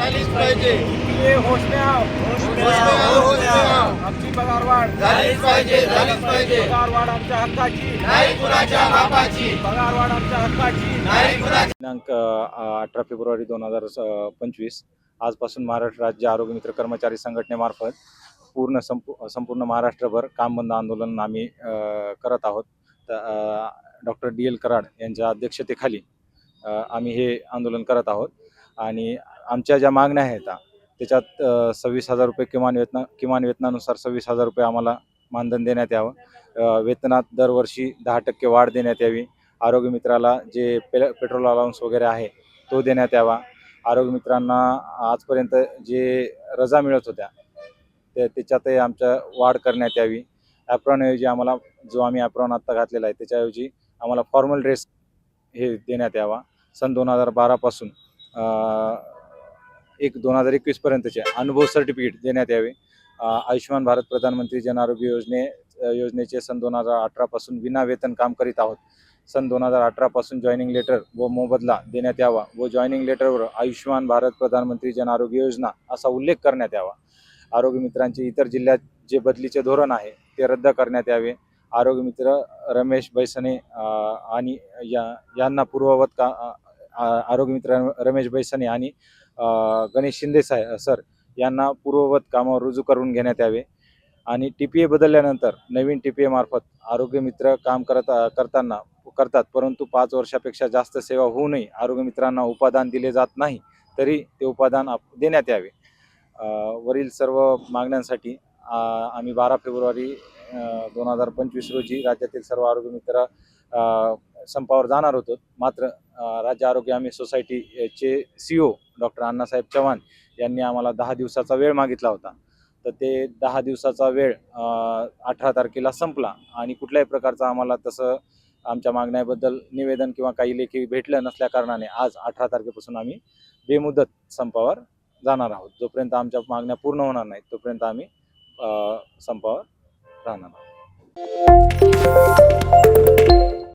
झालीच पाहिजे. ये होश में आओ, होश में आओ. आमची पगारवाढ झालीच पाहिजे, झालीच पाहिजे. पगारवाढ आमच्या हक्काची, नाही कुणाच्या बापाची, पगारवाढ आमच्या हक्काची. नाही कुणाच्या. दिनांक 18 फेब्रुवारी 2025 आजपासून महाराष्ट्र राज्य आरोग्य मित्र कर्मचारी संघटनेमार्फत संपूर्ण महाराष्ट्रभर काम बंद आंदोलन आम्ही करत आहोत. डॉक्टर DL कराड यांच्या अध्यक्षतेखाली आम्ही हे आंदोलन करत आहोत आणि आमच्या ज्या मागण्या आहेत त्याच्यात 26,000 रुपये किमान वेतनानुसार 26,000 रुपये आम्हाला मानधन देण्यात यावं. वेतनात दरवर्षी 10% वाढ देण्यात यावी. आरोग्य मित्राला जे पेट्रोल अलाउन्स वगैरे आहे तो देण्यात यावा. आरोग्य मित्रांना आजपर्यंत जे रजा मिळत होत्या त्याच्यातही आमच्या वाढ करण्यात यावी. ॲप्रॉनऐवजी आम्हाला जो आम्ही ॲप्रॉन आत्ता घातलेला आहे त्याच्याऐवजी आम्हाला फॉर्मल ड्रेस हे देण्यात यावा. सन 2012 पासून 2021 पर्यंतचे अनुभव सर्टिफिकेट देण्यात यावे. आयुष्यमान भारत प्रधानमंत्री जन आरोग्य योजनेचे सन 2018 पासून विना वेतन काम करीत आहोत. सन 2018 पासून जॉईनिंग लेटर व मोबदला देण्यात यावा व जॉईनिंग लेटरवर आयुष्यमान भारत प्रधानमंत्री जन आरोग्य योजना असा उल्लेख करण्यात यावा. आरोग्य मित्रांचे इतर जिल्ह्यात जे बदलीचे धोरण आहे ते रद्द करण्यात यावे. आरोग्य मित्र रमेश बैसने आणि यांना पूर्ववत आरोग्य मित्र रमेश बैसने आणि गणेश शिंदे सर यांना पूर्ववत कामावर रुजू करून घेण्यात यावे. आणि TPA बदलल्यानंतर नवीन TPA मार्फत आरोग्य मित्र काम करतात परंतु 5 वर्षापेक्षा जास्त सेवा होऊनही आरोग्य मित्रांना उपादान दिले जात नाही तरी ते उपादान देण्यात यावे. वरील सर्व मागण्यांसाठी आम्ही 12 फेब्रुवारी 2025 रोजी राज्यातील सर्व आरोग्य मित्र संपावर जाणार होतो. मात्र राज्य आरोग्य हमी सोसायटीचे CEO डॉक्टर अण्णासाहेब चव्हाण यांनी आम्हाला 10 दिवसाचा वेळ मागितला होता. तर ते 10 दिवसाचा वेळ 18 तारखेला संपला आणि कुठल्याही प्रकारचा आम्हाला तसं आमच्या मागण्याबद्दल निवेदन किंवा काही लेखी भेटलं नसल्या कारणाने आज 18 तारखेपासून आम्ही बेमुदत संपावर जाणार आहोत. जोपर्यंत आमच्या मागण्या पूर्ण होणार नाहीत तोपर्यंत आम्ही संपावर राहणार आहोत.